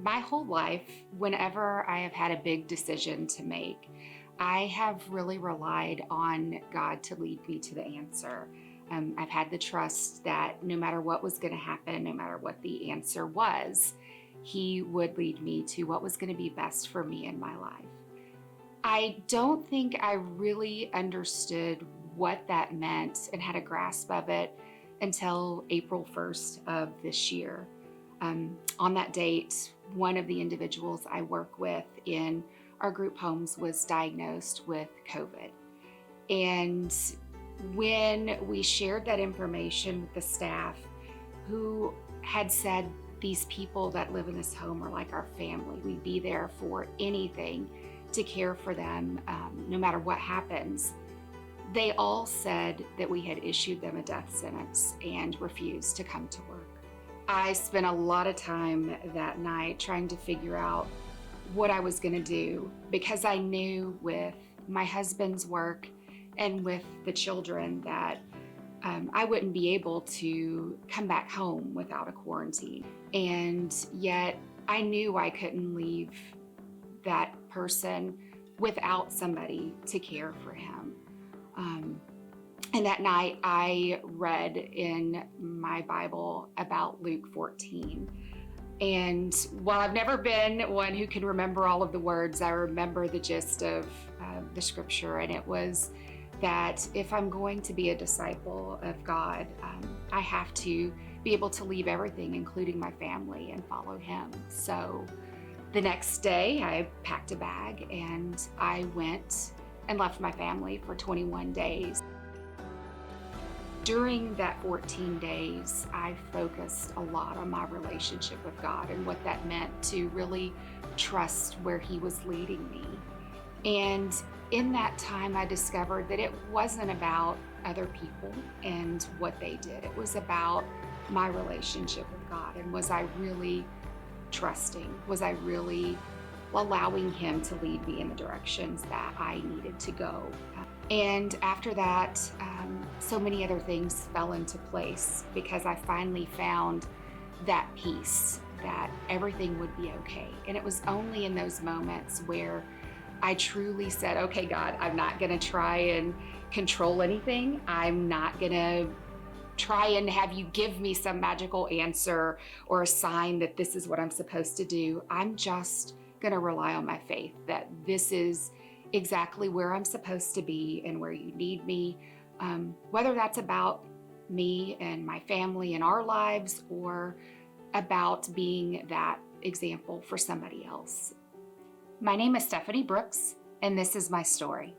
My whole life, whenever I have had a big decision to make, I have really relied on God to lead me to the answer. I've had the trust that no matter what was going to happen, no matter what the answer was, He would lead me to what was going to be best for me in my life. I don't think I really understood what that meant and had a grasp of it until April 1st of this year. On that date, one of the individuals I work with in our group homes was diagnosed with COVID. And when we shared that information with the staff, who had said these people that live in this home are like our family, we'd be there for anything to care for them, no matter what happens, they all said that we had issued them a death sentence and refused to come to work. I spent a lot of time that night trying to figure out what I was going to do, because I knew with my husband's work and with the children that I wouldn't be able to come back home without a quarantine. And yet I knew I couldn't leave that person without somebody to care for him. And that night I read in my Bible about Luke 14. And while I've never been one who can remember all of the words, I remember the gist of the scripture. And it was that if I'm going to be a disciple of God, I have to be able to leave everything, including my family, and follow Him. So the next day I packed a bag and I went and left my family for 21 days. During that 14 days, I focused a lot on my relationship with God and what that meant to really trust where He was leading me. And in that time, I discovered that it wasn't about other people and what they did. It was about my relationship with God. And was I really trusting? Was I really allowing Him to lead me in the directions that I needed to go? And after that, so many other things fell into place, because I finally found that peace that everything would be okay. And it was only in those moments where I truly said, okay, God, I'm not going to try and control anything. I'm not going to try and have you give me some magical answer or a sign that this is what I'm supposed to do. I'm just going to rely on my faith that this is exactly where I'm supposed to be and where you need me, whether that's about me and my family and our lives, or about being that example for somebody else. My name is Stephanie Brooks, and this is my story.